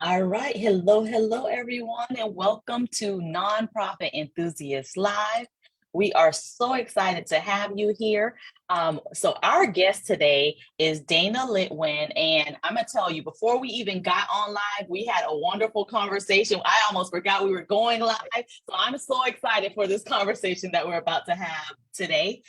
All right. Hello, everyone, and welcome to Nonprofit Enthusiasts Live. We are so excited to have you here. So our guest today is Dana Litwin, and I'm gonna tell you, before we even got on live, we had a wonderful conversation. I almost forgot we were going live, so I'm so excited for this conversation that we're about to have today.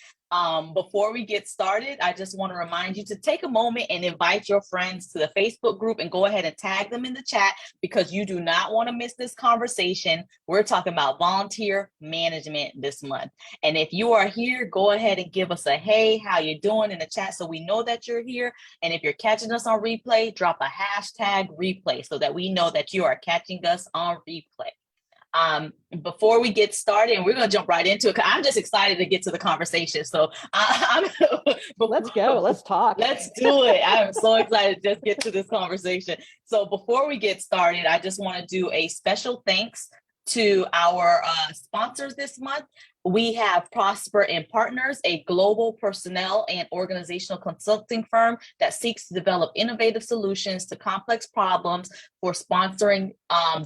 Before we get started, I just want to remind you to take a moment and invite your friends to the Facebook group and go ahead and tag them in the chat because you do not want to miss this conversation. We're talking about volunteer management this month. And if you are here, go ahead and give us a hey, how you doing in the chat so we know that you're here. And if you're catching us on replay, drop a hashtag replay so that we know that you are catching us on replay. Before we get started, and we're going to jump right into it, because I'm just excited to get to the conversation. So Let's go. Let's talk. Let's do it. I'm so excited to just get to this conversation. So before we get started, I just want to do a special thanks to our sponsors this month. We have Prosper and Partners, a global personnel and organizational consulting firm that seeks to develop innovative solutions to complex problems, for sponsoring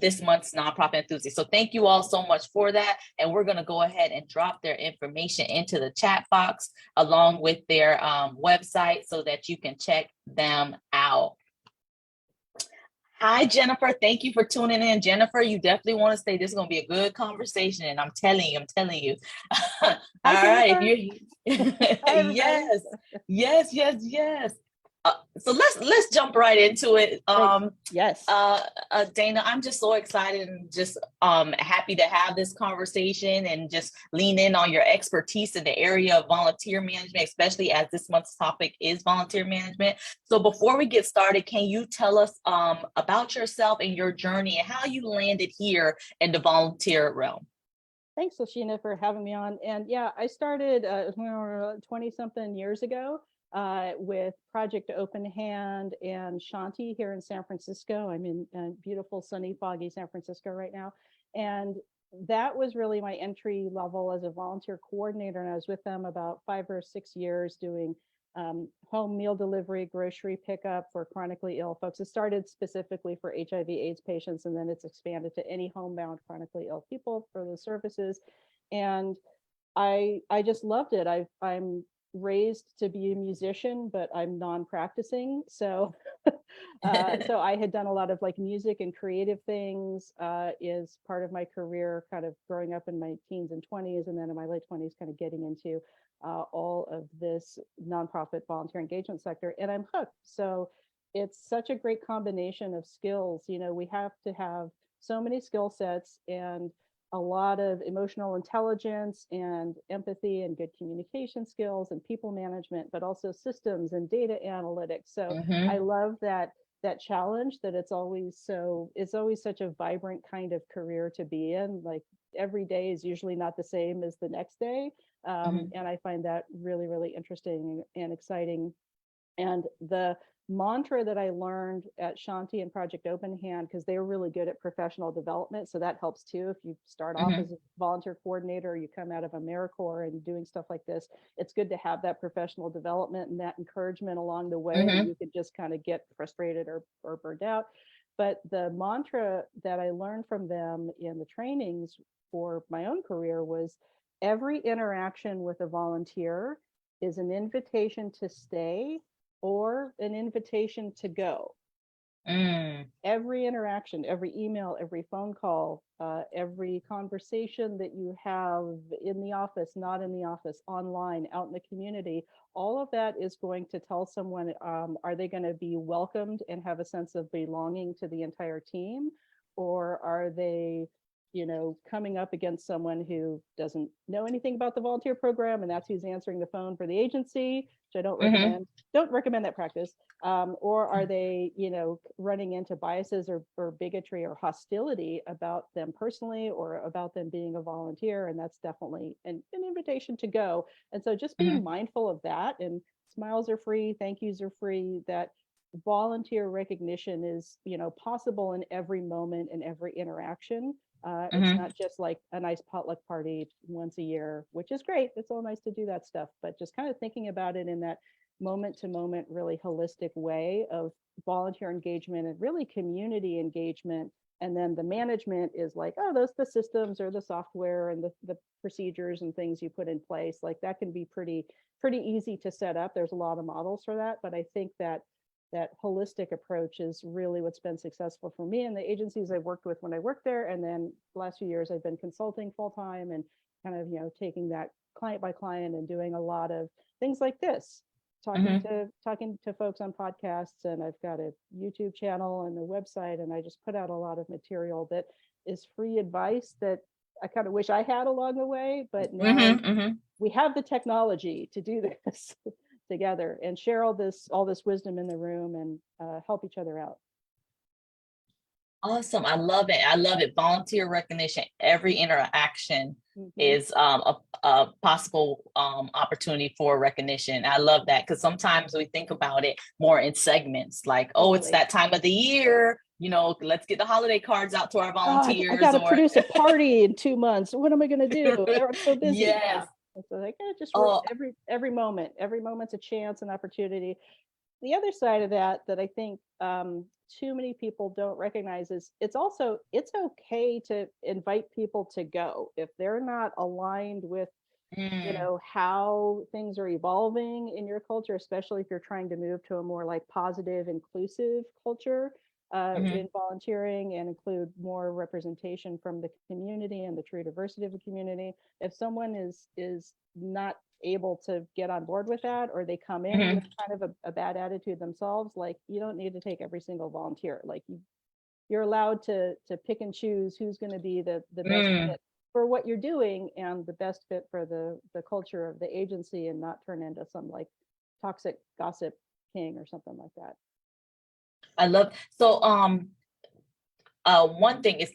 this month's Nonprofit Enthusiast. So thank you all so much for that. And we're going to go ahead and drop their information into the chat box along with their website so that you can check them out. Hi, Jennifer. Thank you for tuning in. Jennifer, you definitely want to stay. This is going to be a good conversation. And I'm telling you. All right. If you're yes. So let's jump right into it. Yes. Dana, I'm just so excited and just happy to have this conversation and just lean in on your expertise in the area of volunteer management, especially as this month's topic is volunteer management. So before we get started, can you tell us about yourself and your journey and how you landed here in the volunteer realm? Thanks, Lashina, for having me on. And yeah, I started 20-something years ago with Project Open Hand and Shanti here in San Francisco. I'm in beautiful, sunny, foggy San Francisco right now. And that was really my entry level as a volunteer coordinator. And I was with them about 5 or 6 years doing home meal delivery, grocery pickup for chronically ill folks. It started specifically for HIV/AIDS patients, and then it's expanded to any homebound chronically ill people for the services. And I just loved it. I'm raised to be a musician, but I'm non-practicing. So so I had done a lot of like music and creative things is part of my career, kind of growing up in my teens and 20s, and then in my late 20s, kind of getting into all of this nonprofit volunteer engagement sector, and I'm hooked. So it's such a great combination of skills. You know, we have to have so many skill sets and a lot of emotional intelligence and empathy and good communication skills and people management, but also systems and data analytics. So I love that challenge, that it's always such a vibrant kind of career to be in. Like every day is usually not the same as the next day. And I find that really, really interesting and exciting. And the mantra that I learned at Shanti and Project Open Hand, because they were really good at professional development, so that helps too. If you start off as a volunteer coordinator, you come out of AmeriCorps and doing stuff like this, it's good to have that professional development and that encouragement along the way. You could just kind of get frustrated or burned out. But the mantra that I learned from them in the trainings for my own career was every interaction with a volunteer is an invitation to stay or an invitation to go. Every interaction, every email, every phone call, every conversation that you have in the office, not in the office, online, out in the community, all of that is going to tell someone, are they going to be welcomed and have a sense of belonging to the entire team? Or are they, you know, coming up against someone who doesn't know anything about the volunteer program, and that's who's answering the phone for the agency, which I don't recommend that practice. Or are they, you know, running into biases or bigotry or hostility about them personally or about them being a volunteer? And that's definitely an invitation to go. And so just being mindful of that, and smiles are free, thank yous are free, that volunteer recognition is, you know, possible in every moment and every interaction. It's Mm-hmm. not just like a nice potluck party once a year, which is great. It's all nice to do that stuff, but just kind of thinking about it in that moment to moment, really holistic way of volunteer engagement and really community engagement. And then the management is like, oh, those the systems or the software and the procedures and things you put in place. Like that can be pretty easy to set up. There's a lot of models for that, but I think that that holistic approach is really what's been successful for me and the agencies I've worked with when I worked there. And then the last few years I've been consulting full time and kind of, taking that client by client and doing a lot of things like this, Mm-hmm. talking to folks on podcasts. And I've got a YouTube channel and a website, and I just put out a lot of material that is free advice that I kind of wish I had along the way, but now Mm-hmm. Mm-hmm. we have the technology to do this together and share all this wisdom in the room and help each other out. Awesome. I love it. I love it. Volunteer recognition. Every interaction Mm-hmm. is a possible opportunity for recognition. I love that because sometimes we think about it more in segments like, oh, it's Totally. that time of the year. Let's get the holiday cards out to our Oh, I volunteers got to or produce a party in 2 months. What am I going to do? Everyone's so busy. Yeah. yes. And so like, just Oh, every moment's a chance and opportunity. The other side of that I think too many people don't recognize is it's okay to invite people to go if they're not aligned with mm, how things are evolving in your culture, especially if you're trying to move to a more like positive, inclusive culture mhm. in volunteering and include more representation from the community and the true diversity of the community. If someone is not able to get on board with that, or they come in with Mhm. kind of a bad attitude themselves, like you don't need to take every single volunteer. Like you're allowed to pick and choose who's going to be the best Mm. fit for what you're doing and the best fit for the culture of the agency, and not turn into some like toxic gossip king or something like that. I love so one thing is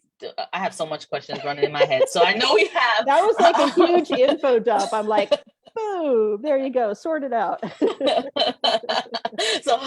I have so much questions running in my head. So I know we have That was like a huge info dump. I'm like, boom, there you go, sort it out. so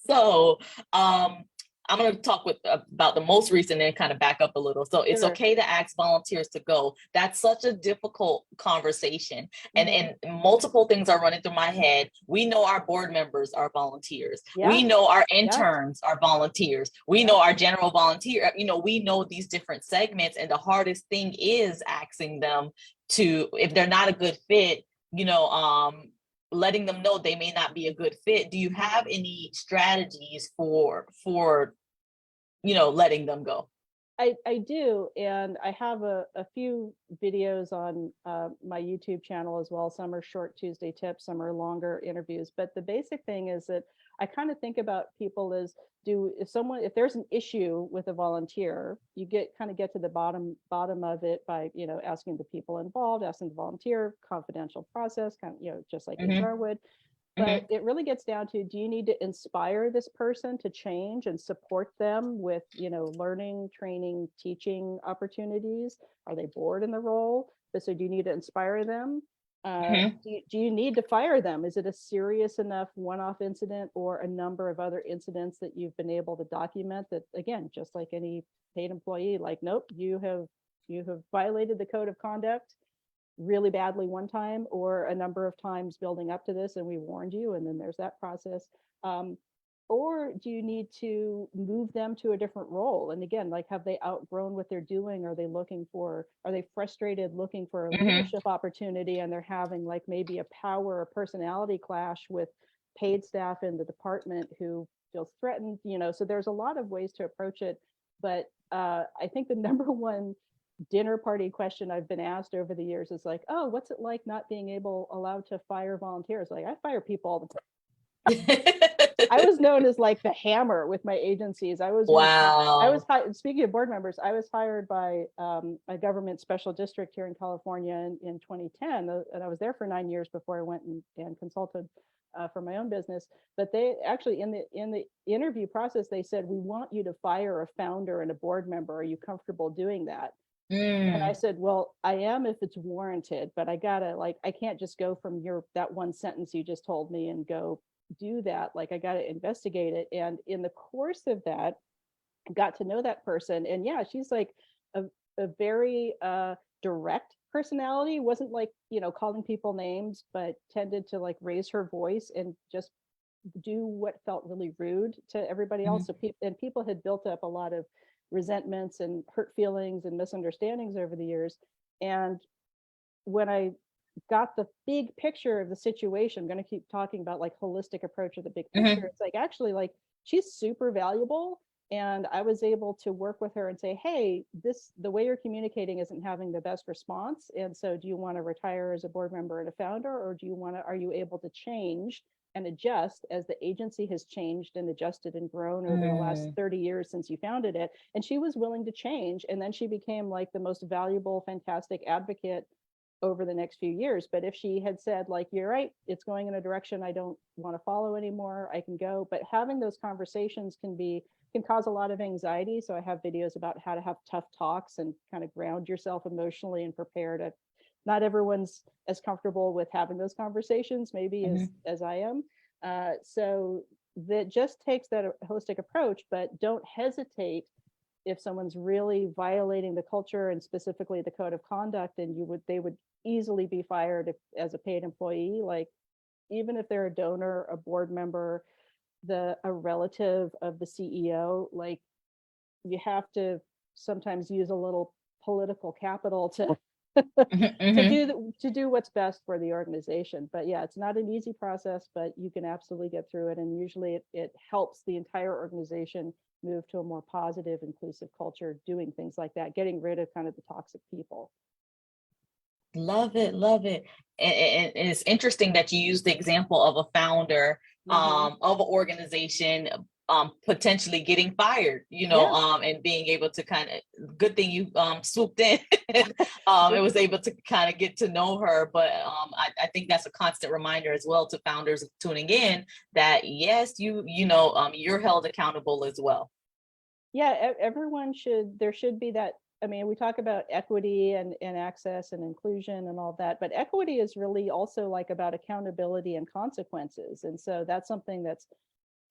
so um I'm going to talk about the most recent and kind of back up a little. So it's Sure. okay to ask volunteers to go. That's such a difficult conversation. And Mm-hmm. and multiple things are running through my head. We know our board members are volunteers. Yeah. We know our Yeah. interns are volunteers. We Yeah. know our general volunteer, we know these different segments. And the hardest thing is asking them to, if they're not a good fit, letting them know they may not be a good fit. Do you have any strategies for letting them go? I do, and I have a few videos on my YouTube channel as well. Some are short Tuesday tips, some are longer interviews. But the basic thing is that I kind of think about people as if there's an issue with a volunteer, you get to the bottom of it by asking the people involved, asking the volunteer, confidential process, kind of just like Mm-hmm. HR would. But Mm-hmm. it really gets down to, do you need to inspire this person to change and support them with learning, training, teaching opportunities? Are they bored in the role? But so do you need to inspire them? Mm-hmm. Do you need to fire them? Is it a serious enough one-off incident, or a number of other incidents that you've been able to document that, again, just like any paid employee, like, nope, you have violated the code of conduct really badly one time, or a number of times building up to this, and we warned you, and then there's that process. um, or do you need to move them to a different role? And again, like, have they outgrown what they're doing? Are they frustrated looking for a Mm-hmm. leadership opportunity, and they're having like maybe a power or personality clash with paid staff in the department who feels threatened? So there's a lot of ways to approach it. But I think the number one dinner party question I've been asked over the years is like, oh, what's it like not being allowed to fire volunteers? Like, I fire people all the time. I was known as like the hammer with my agencies. Wow. Speaking of board members, I was hired by a government special district here in California in 2010, and I was there for 9 years before I went and consulted for my own business. But they actually, in the interview process, they said, we want you to fire a founder and a board member. Are you comfortable doing that? And I Mm. said, well, I am if it's warranted, but I can't just go from that one sentence you just told me and go do that. Like, I got to investigate it. And in the course of that, got to know that person. And yeah, she's like a very direct personality, wasn't like, calling people names, but tended to like raise her voice and just do what felt really rude to everybody else. Mhm. So people had built up a lot of resentments and hurt feelings and misunderstandings over the years. And when I got the big picture of the situation, I'm going to keep talking about like holistic approach of the big picture. Mhm. It's like, actually, like, she's super valuable. And I was able to work with her and say, hey, the way you're communicating isn't having the best response. And so do you want to retire as a board member and a founder, or are you able to change and adjust as the agency has changed and adjusted and grown over the last Mm. 30 years since you founded it? And she was willing to change. And then she became like the most valuable, fantastic advocate over the next few years. But if she had said, like, you're right, it's going in a direction I don't want to follow anymore, I can go. But having those conversations can cause a lot of anxiety. So I have videos about how to have tough talks and kind of ground yourself emotionally and prepare to, not everyone's as comfortable with having those conversations maybe Mhm. as I am. So that just takes that holistic approach, but don't hesitate if someone's really violating the culture and specifically the code of conduct, and they would easily be fired as a paid employee. Like, even if they're a donor, a board member, a relative of the CEO, like, you have to sometimes use a little political capital to Mhm. Mhm. to do what's best for the organization. But yeah, it's not an easy process, but you can absolutely get through it. And usually it helps the entire organization move to a more positive, inclusive culture, doing things like that, getting rid of kind of the toxic people. Love it, love it. And it's interesting that you use the example of a founder Mm-hmm. of an organization potentially getting fired, Yeah. and being able to kind of, good thing you swooped in. It was able to kind of get to know her. But I think that's a constant reminder as well to founders tuning in that yes, you're held accountable as well. Yeah, everyone there should be that. I mean, we talk about equity and access and inclusion and all that, but equity is really also like about accountability and consequences. And so that's something that's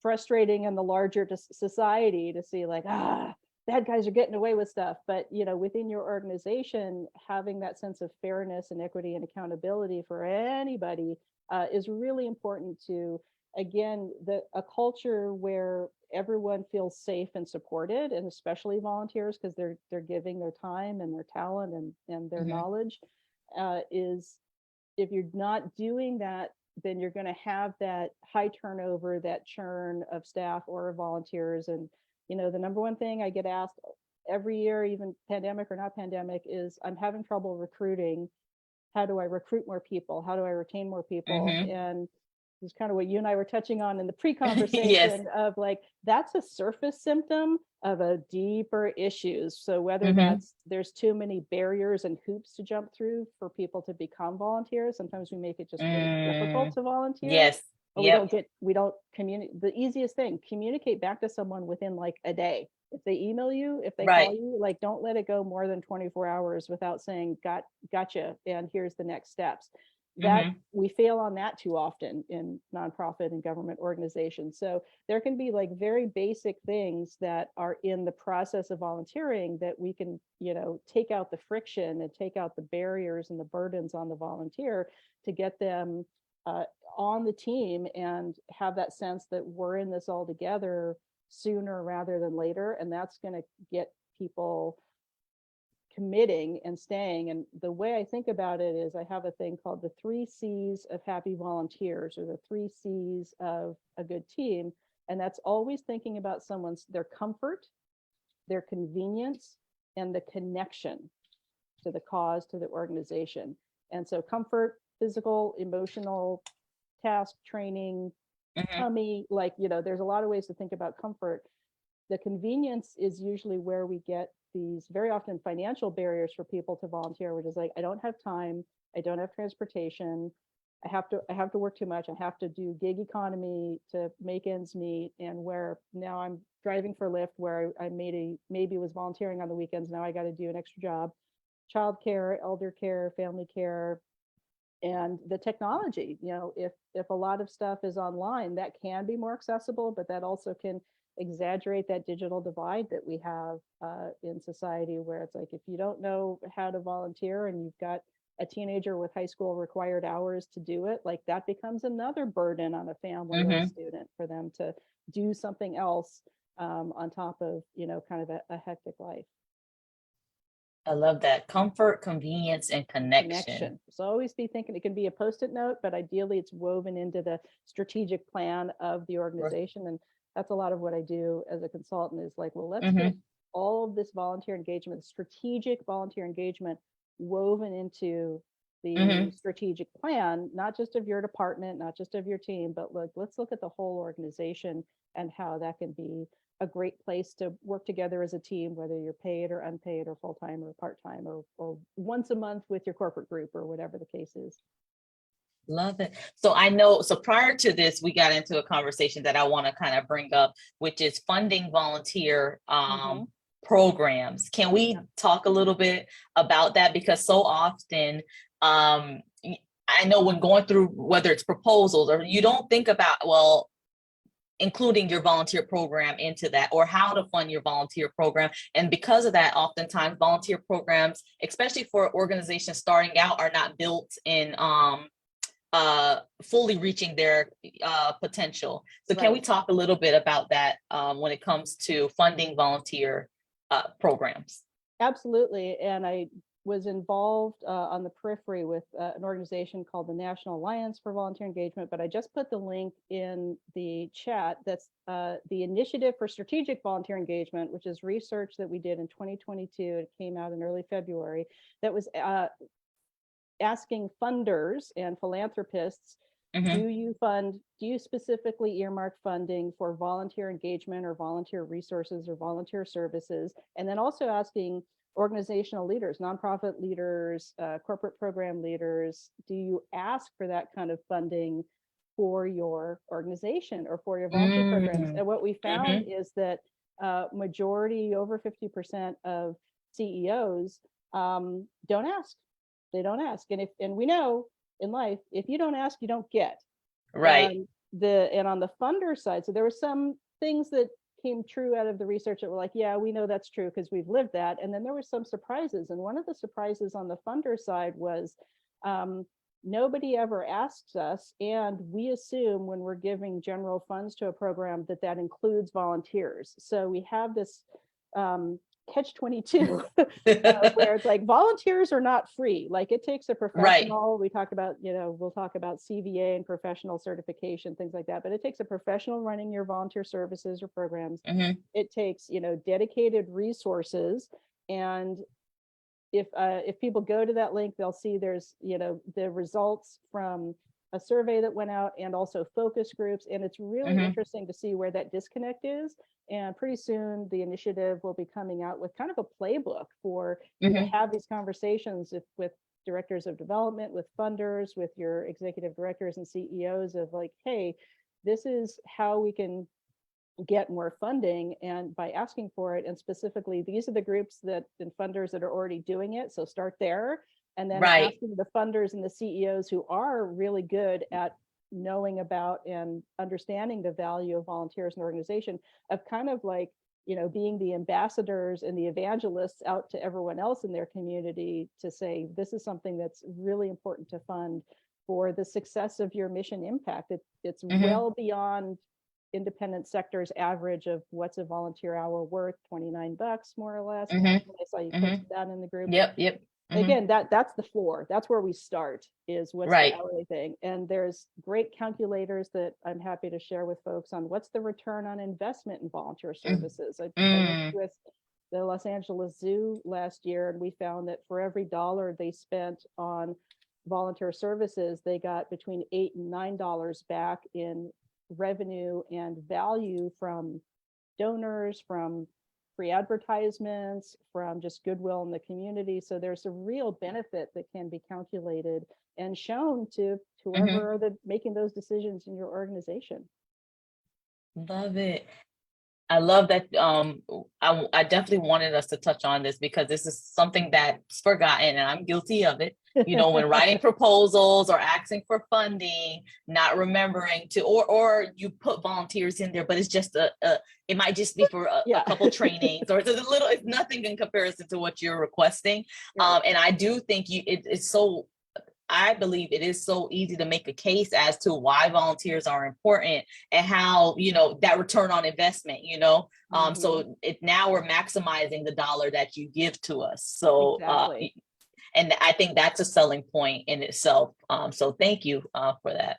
frustrating in the larger society, to see like, bad guys are getting away with stuff. But within your organization, having that sense of fairness and equity and accountability for anybody is really important to, again, a culture where everyone feels safe and supported, and especially volunteers, because they're giving their time and their talent and their Mhm. knowledge. Is If you're not doing that, then you're going to have that high turnover, that churn of staff or volunteers. And the number one thing I get asked every year, even pandemic or not pandemic, is, I'm having trouble recruiting. How do I recruit more people? How do I retain more people? Mhm. And it's kind of what you and I were touching on in the Yes. pre-conversation of like, that's a surface symptom of a deeper issues. So whether Mhm. that's, there's too many barriers and hoops to jump through for people to become volunteers. Sometimes we make it just really difficult Mm. to volunteer, Yes. or Yep. we don't communicate. The easiest thing, communicate back to someone within like a day. If they email you, if they call Right. you, like, don't let it go more than 24 hours without saying, gotcha, and here's the next steps. That Mhm. we fail on that too often in nonprofit and government organizations. So there can be like very basic things that are in the process of volunteering that we can, take out the friction and take out the barriers and the burdens on the volunteer to get them uh, on the team and have that sense that we're in this all together sooner rather than later. And that's going to get people committing and staying. And the way I think about it is, I have a thing called the 3 C's of happy volunteers, or the 3 C's of a good team. And that's always thinking about their comfort, their convenience, and the connection to the cause, to the organization. And so comfort, physical, emotional, task, training, Mhm. tummy, like, there's a lot of ways to think about comfort. The convenience is usually where we get these very often financial barriers for people to volunteer, which is like, I don't have time, I don't have transportation, I have to work too much, I have to do gig economy to make ends meet. And where now I'm driving for Lyft, where I maybe was volunteering on the weekends, now I got to do an extra job. Childcare, elder care, family care, and the technology. If a lot of stuff is online, that can be more accessible, but that also can exaggerate that digital divide that we have in society, where it's like, if you don't know how to volunteer and you've got a teenager with high school required hours to do it, like that becomes another burden on a family or a Mm-hmm. student for them to do something else on top of, kind of a hectic life. I love that. Comfort, convenience, and connection. Connection. So always be thinking, it can be a post-it note, but ideally it's woven into the strategic plan of the organization. And that's a lot of what I do as a consultant, is like, well, let's get Mm-hmm. all of this volunteer engagement, strategic volunteer engagement, woven into the Mm-hmm. strategic plan, not just of your department, not just of your team, but look, let's look at the whole organization and how that can be a great place to work together as a team, whether you're paid or unpaid or full-time or part-time, or once a month with your corporate group, or whatever the case is. Love it. So I know, so prior to this, we got into a conversation that I want to kind of bring up, which is funding volunteer Mm-hmm. programs. Can we Yeah. talk a little bit about that? Because so often, I know when going through, whether it's proposals, or you don't think about, well, including your volunteer program into that, or how to fund your volunteer program. And because of that, oftentimes volunteer programs, especially for organizations starting out, are not built in fully reaching their potential. So can we Right. talk a little bit about that when it comes to funding volunteer programs? Absolutely. And I was involved on the periphery with an organization called the National Alliance for Volunteer Engagement, but I just put the link in the chat. That's the Initiative for Strategic Volunteer Engagement, which is research that we did in 2022. It came out in early February, that was asking funders and philanthropists, Mm-hmm. do you specifically earmark funding for volunteer engagement or volunteer resources or volunteer services? And then also asking organizational leaders, nonprofit leaders, corporate program leaders, do you ask for that kind of funding for your organization or for your volunteer programs? Mm-hmm. And what we found Mm-hmm. is that majority, over 50% of CEOs don't ask. They don't ask. And we know in life, if you don't ask, you don't get. Right. And on the funder side, so there were some things that came true out of the research that were like, yeah, we know that's true because we've lived that. And then there were some surprises. And one of the surprises on the funder side was nobody ever asks us, and we assume when we're giving general funds to a program that includes volunteers. So we have this catch 22 where it's like, volunteers are not free. Like, it takes a Right. professional. We talk about, we'll talk about CVA and professional certification, things like that, but it takes a professional running your volunteer services or programs. Mm-hmm. It takes, dedicated resources. And if people go to that link, they'll see there's, the results from a survey that went out, and also focus groups. And it's really Mm-hmm. interesting to see where that disconnect is. And pretty soon the initiative will be coming out with kind of a playbook for you to Mm-hmm. have these conversations with directors of development, with funders, with your executive directors and CEOs, of like, hey, this is how we can get more funding, and by asking for it. And specifically, these are the groups that and funders that are already doing it, so start there. And then Right. asking the funders and the CEOs who are really good at knowing about and understanding the value of volunteers in the organization, of kind of like, being the ambassadors and the evangelists out to everyone else in their community to say, this is something that's really important to fund for the success of your mission impact. It's Mm-hmm. well beyond independent sector's average of what's a volunteer hour worth, $29 more or less. Mm-hmm. I saw you Mm-hmm. posted that in the group. Yep. Yep. Mm-hmm. Again, that's the floor. That's where we start, is what's the Right. hourly thing. And there's great calculators that I'm happy to share with folks on what's the return on investment in volunteer services. I worked Mm-hmm. with the Los Angeles Zoo last year, and we found that for every dollar they spent on volunteer services, they got between $8 and $9 back in revenue and value from donors, from free advertisements, from just goodwill in the community. So there's a real benefit that can be calculated and shown to Mm-hmm. whoever are making those decisions in your organization. Love it. I love that. I definitely wanted us to touch on this because this is something that's forgotten, and I'm guilty of it. You know, when writing proposals or asking for funding, not remembering to, or you put volunteers in there, but it's just it might just be for a Yeah. couple trainings, or it's a little, it's nothing in comparison to what you're requesting. Right. And I do think it's so, I believe it is so easy to make a case as to why volunteers are important and how, you know, that return on investment, you know. So now we're maximizing the dollar that you give to us. So, Exactly. and I think that's a selling point in itself. So thank you for that.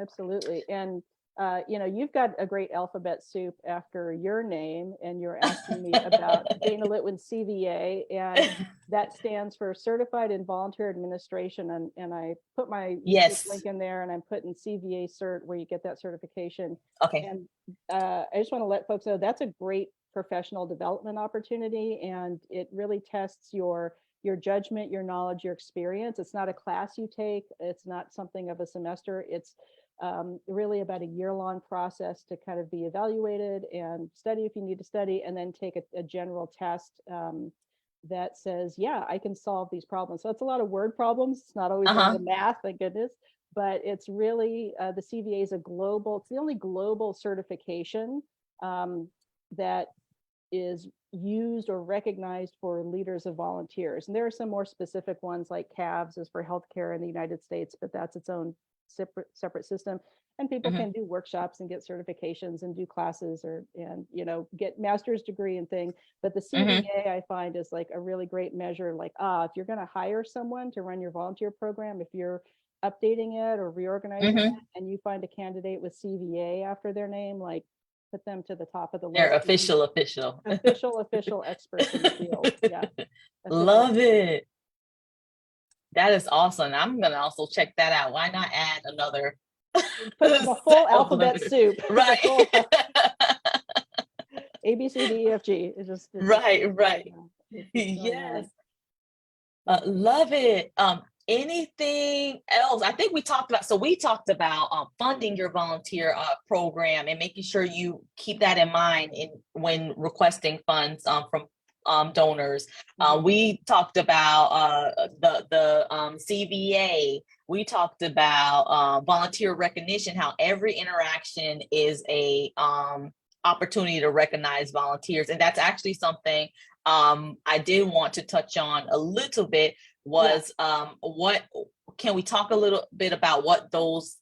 Absolutely. And you know, you've got a great alphabet soup after your name, and you're asking me about Dana Litwin CVA, and that stands for Certified in Volunteer Administration. And I put my YouTube Yes. link in there, and I'm putting CVA cert where you get that certification. Okay. And I just want to let folks know that's a great professional development opportunity, and it really tests your judgment, your knowledge, your experience. It's not a class you take. It's not something of a semester. It's really about a year-long process to kind of be evaluated and study if you need to study, and then take a general test that says, yeah, I can solve these problems. So it's a lot of word problems. It's not always a lot Uh-huh. of math, thank goodness, but it's really, the CVA is a global, it's the only global certification that is used or recognized for leaders of volunteers. And there are some more specific ones, like CAVS is for healthcare in the United States, but that's its own separate system. And people Hmm. can do workshops and get certifications and do classes, or and you know, get master's degree and thing. But the Hmm. CVA I find is like a really great measure. Like, if you're going to hire someone to run your volunteer program, if you're updating it or reorganizing it, Hmm. and you find a candidate with CVA after their name, like, put them to the top of the They're list. official. Official experts in the field. Yeah, official. Love it. That is awesome. I'm gonna also check that out. Why not add another Put the set full of alphabet letters? soup. The Right. full A B C D E F G. It just Right, keeps going right. on. It keeps going Yes. on. Yeah. Love it. Anything else? I think we talked about, so we talked about funding your volunteer program and making sure you keep that in mind in when requesting funds from donors. We talked about the CVA. We talked about volunteer recognition, how every interaction is a opportunity to recognize volunteers. And that's actually something I did want to touch on a little bit Yeah. was what can we talk a little bit about what those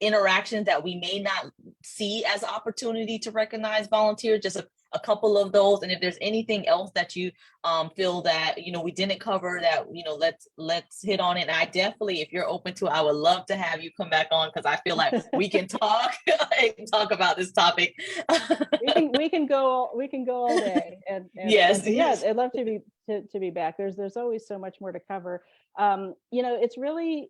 interactions that we may not see as an opportunity to recognize volunteers, just a couple of those, and if there's anything else that you feel that, you know, we didn't cover that, you know, let's hit on it. And I definitely, if you're open to, I would love to have you come back on, because I feel like we can talk and talk about this topic. We can go all day, and I'd love Yes, to, yeah, yes. I'd love to be to be back. There's always so much more to cover. You know, it's really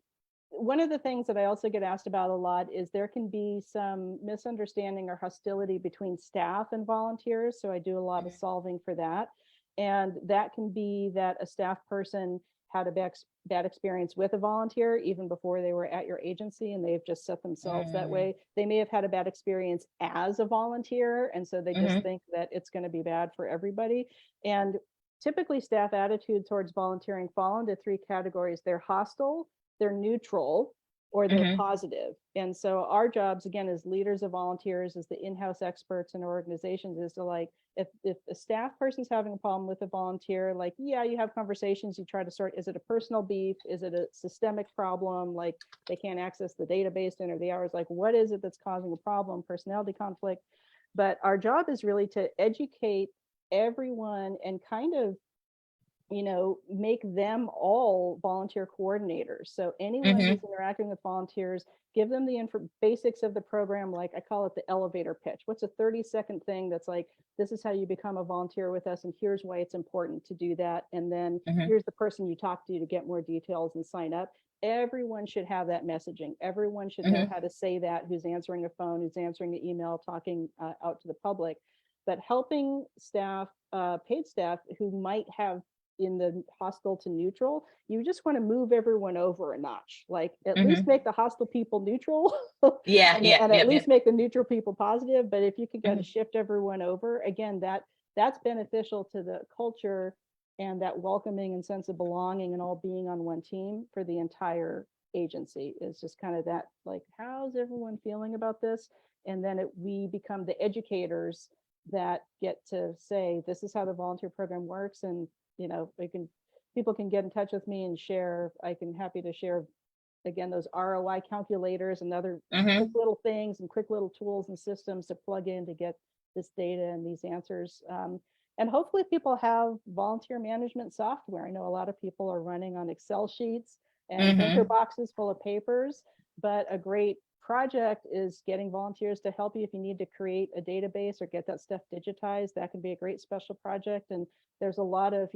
one of the things that I also get asked about a lot is there can be some misunderstanding or hostility between staff and volunteers. So I do a lot of solving for that. And that can be that a staff person had a bad experience with a volunteer even before they were at your agency, and they've just set themselves that Mm-hmm. way. They may have had a bad experience as a volunteer, and so they just Mm-hmm. think that it's going to be bad for everybody. And typically staff attitude towards volunteering fall into three categories. They're hostile, they're neutral, or they're Mm-hmm. positive. And so our jobs, again, as leaders of volunteers, as the in-house experts in our organizations, is to, like, if a staff person's having a problem with a volunteer, like, yeah, you have conversations, you try to sort, is it a personal beef? Is it a systemic problem? Like, they can't access the database to enter the hours. Like, what is it that's causing a problem? Personality conflict. But our job is really to educate everyone and kind of, you know, make them all volunteer coordinators. So anyone Mm-hmm. who's interacting with volunteers, give them the basics of the program. Like, I call it the elevator pitch. What's a 30-second thing that's like, this is how you become a volunteer with us, and here's why it's important to do that. And then Mm-hmm. here's the person you talk to get more details and sign up. Everyone should have that messaging. Everyone should know Mm-hmm. how to say that, who's answering a phone, who's answering an email, talking out to the public. But helping staff, paid staff who might have, in the hostile to neutral, you just want to move everyone over a notch, like at least Hmm. make the hostile people neutral Yeah, and, yeah, and yeah, at yeah. least make the neutral people positive. But if you can kind Hmm. of shift everyone over, again, that's beneficial to the culture and that welcoming and sense of belonging and all being on one team for the entire agency. Is just kind of that, like, how's everyone feeling about this? And then we become the educators that get to say, this is how the volunteer program works. And, people can get in touch with me and share. I can happy to share, again, those ROI calculators and other quick Hmm. little things and quick little tools and systems to plug in to get this data and these answers. And hopefully people have volunteer management software. I know a lot of people are running on Excel sheets and banker Hmm. boxes full of papers, but a great project is getting volunteers to help you if you need to create a database or get that stuff digitized. That can be a great special project. And there's a lot of,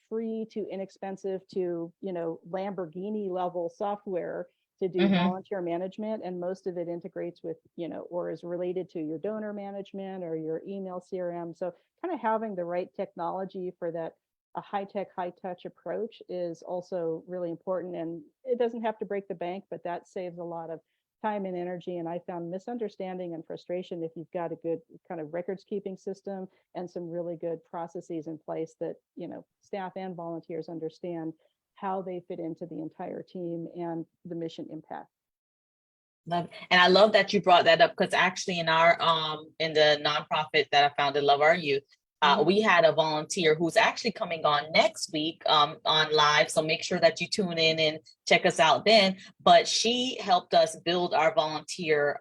free to inexpensive to, Lamborghini level software to do Hmm. volunteer management. And most of it integrates with, or is related to your donor management or your email CRM. So kind of having the right technology for that, a high tech, high touch approach is also really important. And it doesn't have to break the bank, but that saves a lot of time and energy. And I found misunderstanding and frustration if you've got a good kind of records keeping system and some really good processes in place that, staff and volunteers understand how they fit into the entire team and the mission impact. Love, and I love that you brought that up because actually in our in the nonprofit that I founded, Love Our Youth, Mhm. we had a volunteer who's actually coming on next week on live. So make sure that you tune in and check us out then. But she helped us build our volunteer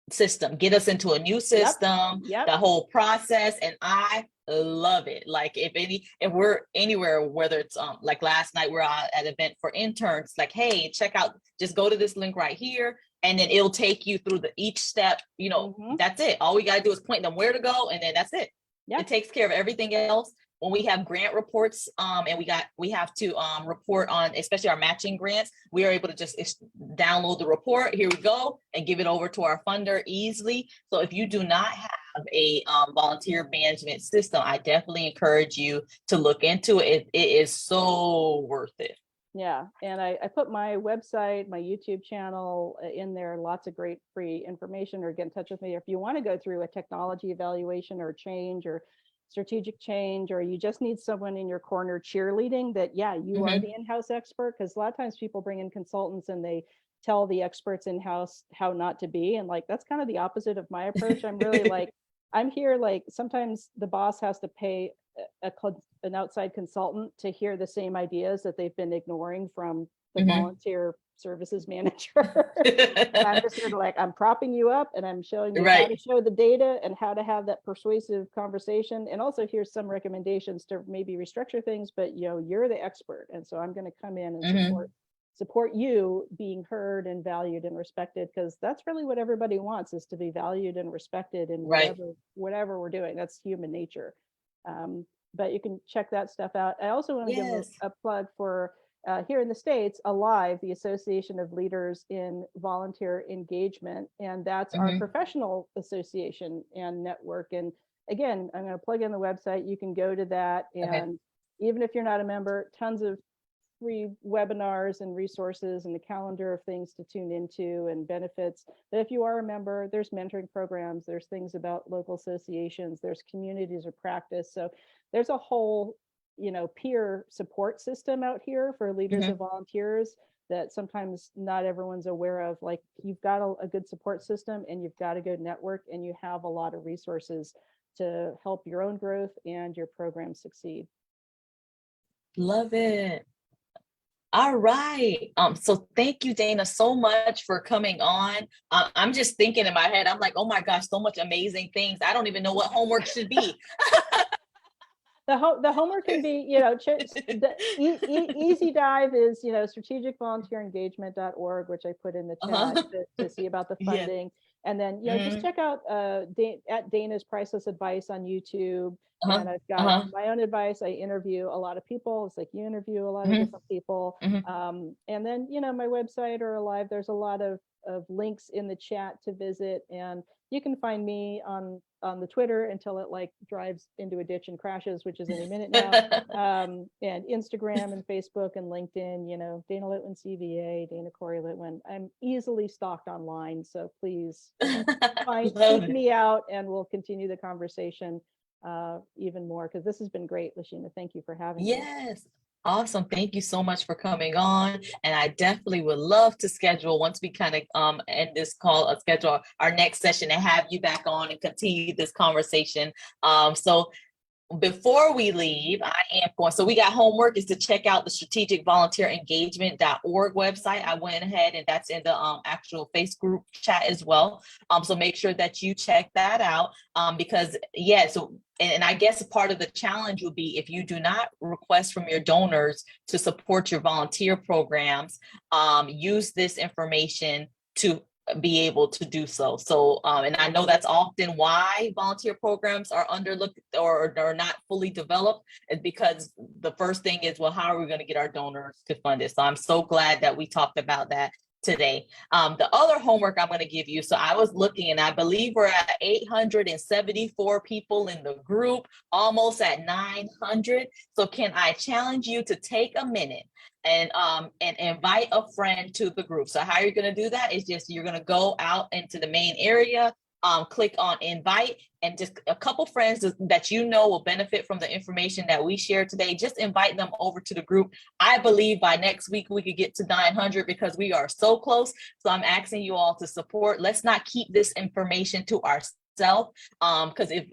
system, get us into a new Yep. system, Yep. the whole process, and I love it. Like if we're anywhere, whether it's like last night we're at an event for interns, like, hey, check out, just go to this link right here, and then it'll take you through each step. Hmm. That's it. All we got to do is point them where to go, and then that's it. Yeah. It takes care of everything else. When we have grant reports, and we have to report on, especially our matching grants, we are able to just download the report. Here we go, and give it over to our funder easily. So if you do not have a volunteer management system, I definitely encourage you to look into it. It is so worth it. Yeah. And I put my website, my YouTube channel in there, lots of great free information, or get in touch with me if you want to go through a technology evaluation or change or strategic change, or you just need someone in your corner cheerleading that, yeah, you are Mm-hmm. the in-house expert. Because a lot of times people bring in consultants and they tell the experts in-house how not to be. And like, that's kind of the opposite of my approach. I'm really like, I'm here, like sometimes the boss has to pay a, an outside consultant to hear the same ideas that they've been ignoring from the Mm-hmm. volunteer services manager. And I'm just here to, like, I'm propping you up and I'm showing you how to Right. show the data and how to have that persuasive conversation. And also here's some recommendations to maybe restructure things, but you're the expert. And so I'm going to come in and Mm-hmm. support you being heard and valued and respected, because that's really what everybody wants, is to be valued and respected in Right. whatever we're doing. That's human nature. um, but you can check that stuff out. I also want to give Yes. a plug for here in the States, Alive, the Association of Leaders in Volunteer Engagement. And that's our Mm-hmm. professional association and network. And again, I'm going to plug in the website. You can go to that. Okay. And even if you're not a member, tons of free webinars and resources and a calendar of things to tune into and benefits. But if you are a member, there's mentoring programs, there's things about local associations, there's communities of practice. So there's a whole, peer support system out here for leaders of Mm-hmm. volunteers that sometimes not everyone's aware of. Like, you've got a good support system and you've got a good network and you have a lot of resources to help your own growth and your program succeed. Love it. All right. So thank you, Dana, so much for coming on. I'm just thinking in my head, I'm like, oh my gosh, so much amazing things. I don't even know what homework should be. The homework can be, the easy dive is, strategicvolunteerengagement.org, which I put in the chat Uh-huh. to see about the Yes. funding. And then, just Mm-hmm. check out at Dana's Priceless Advice on YouTube. Uh-huh. And I've got Uh-huh. my own advice. I interview a lot of people. It's like you interview a lot of Hmm. different people. Hmm. And then, my website or live, there's a lot of links in the chat to visit. And you can find me on the Twitter until it like drives into a ditch and crashes, which is any minute now. And Instagram and Facebook and LinkedIn, Dana Litwin CVA, Dana Corey Litwin. I'm easily stalked online, so please Love seek it. me out, and we'll continue the conversation even more, because this has been great, Lashina. Thank you for having me. Yes. Awesome. Thank you so much for coming on. And I definitely would love to schedule, once we kind of end this call, schedule our next session and have you back on and continue this conversation. So before we leave, I am going, so we got homework is to check out the strategicvolunteerengagement.org website. I went ahead and that's in the actual face group chat as well. So make sure that you check that out because and I guess part of the challenge will be if you do not request from your donors to support your volunteer programs, use this information to be able to do so. So, and I know that's often why volunteer programs are underlooked or are not fully developed, is because the first thing is, well, how are we going to get our donors to fund it? So I'm so glad that we talked about that today. The other homework I'm going to give you, so I was looking and I believe we're at 874 people in the group, almost at 900. So can I challenge you to take a minute and invite a friend to the group? So how you're going to do that is just you're going to go out into the main area, click on invite, and just a couple friends that will benefit from the information that we shared today, just invite them over to the group. I believe by next week we could get to 900 because we are so close. So I'm asking you all to support. Let's not keep this information to ourselves. Because if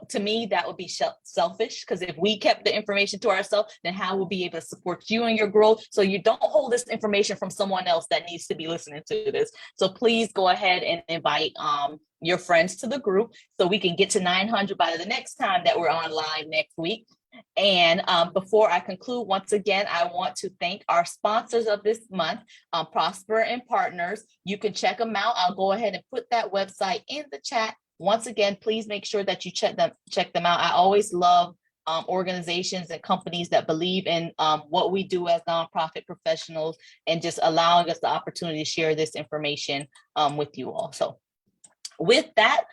to me that would be selfish, because if we kept the information to ourselves, then how we'll be able to support you in your growth. So you don't hold this information from someone else that needs to be listening to this. So please go ahead and invite your friends to the group so we can get to 900 by the next time that we're on live next week. And before I conclude, once again, I want to thank our sponsors of this month, Prosper and Partners. You can check them out. I'll go ahead and put that website in the chat. Once again, please make sure that you check them out. I always love organizations and companies that believe in what we do as nonprofit professionals and just allowing us the opportunity to share this information with you all. So with that,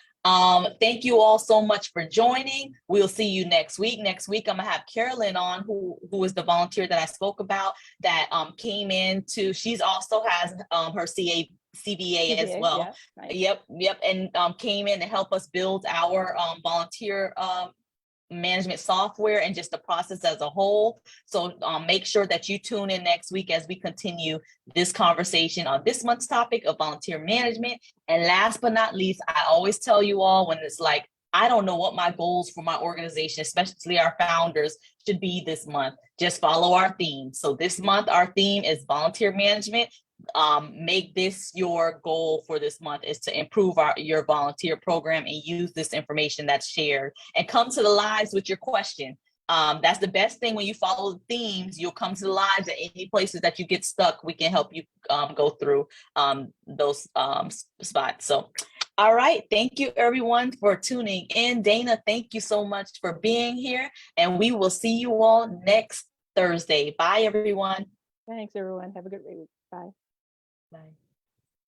thank you all so much for joining. We'll see you next week. Next week, I'm gonna have Carolyn on, who is the volunteer that I spoke about that came in she's also has her CVA as well. Yeah, yep. And came in to help us build our volunteer management software and just the process as a whole. So make sure that you tune in next week as we continue this conversation on this month's topic of volunteer management. And last but not least, I always tell you all when it's like, I don't know what my goals for my organization, especially our founders, should be this month. Just follow our theme. So this month, our theme is volunteer management. Make this your goal for this month is to improve your volunteer program and use this information that's shared and come to the lives with your question. That's the best thing when you follow the themes, you'll come to the lives at any places that you get stuck. We can help you go through those spots. So, all right. Thank you everyone for tuning in. Dana, thank you so much for being here, and we will see you all next Thursday. Bye everyone. Thanks everyone. Have a good week. Bye. Bye.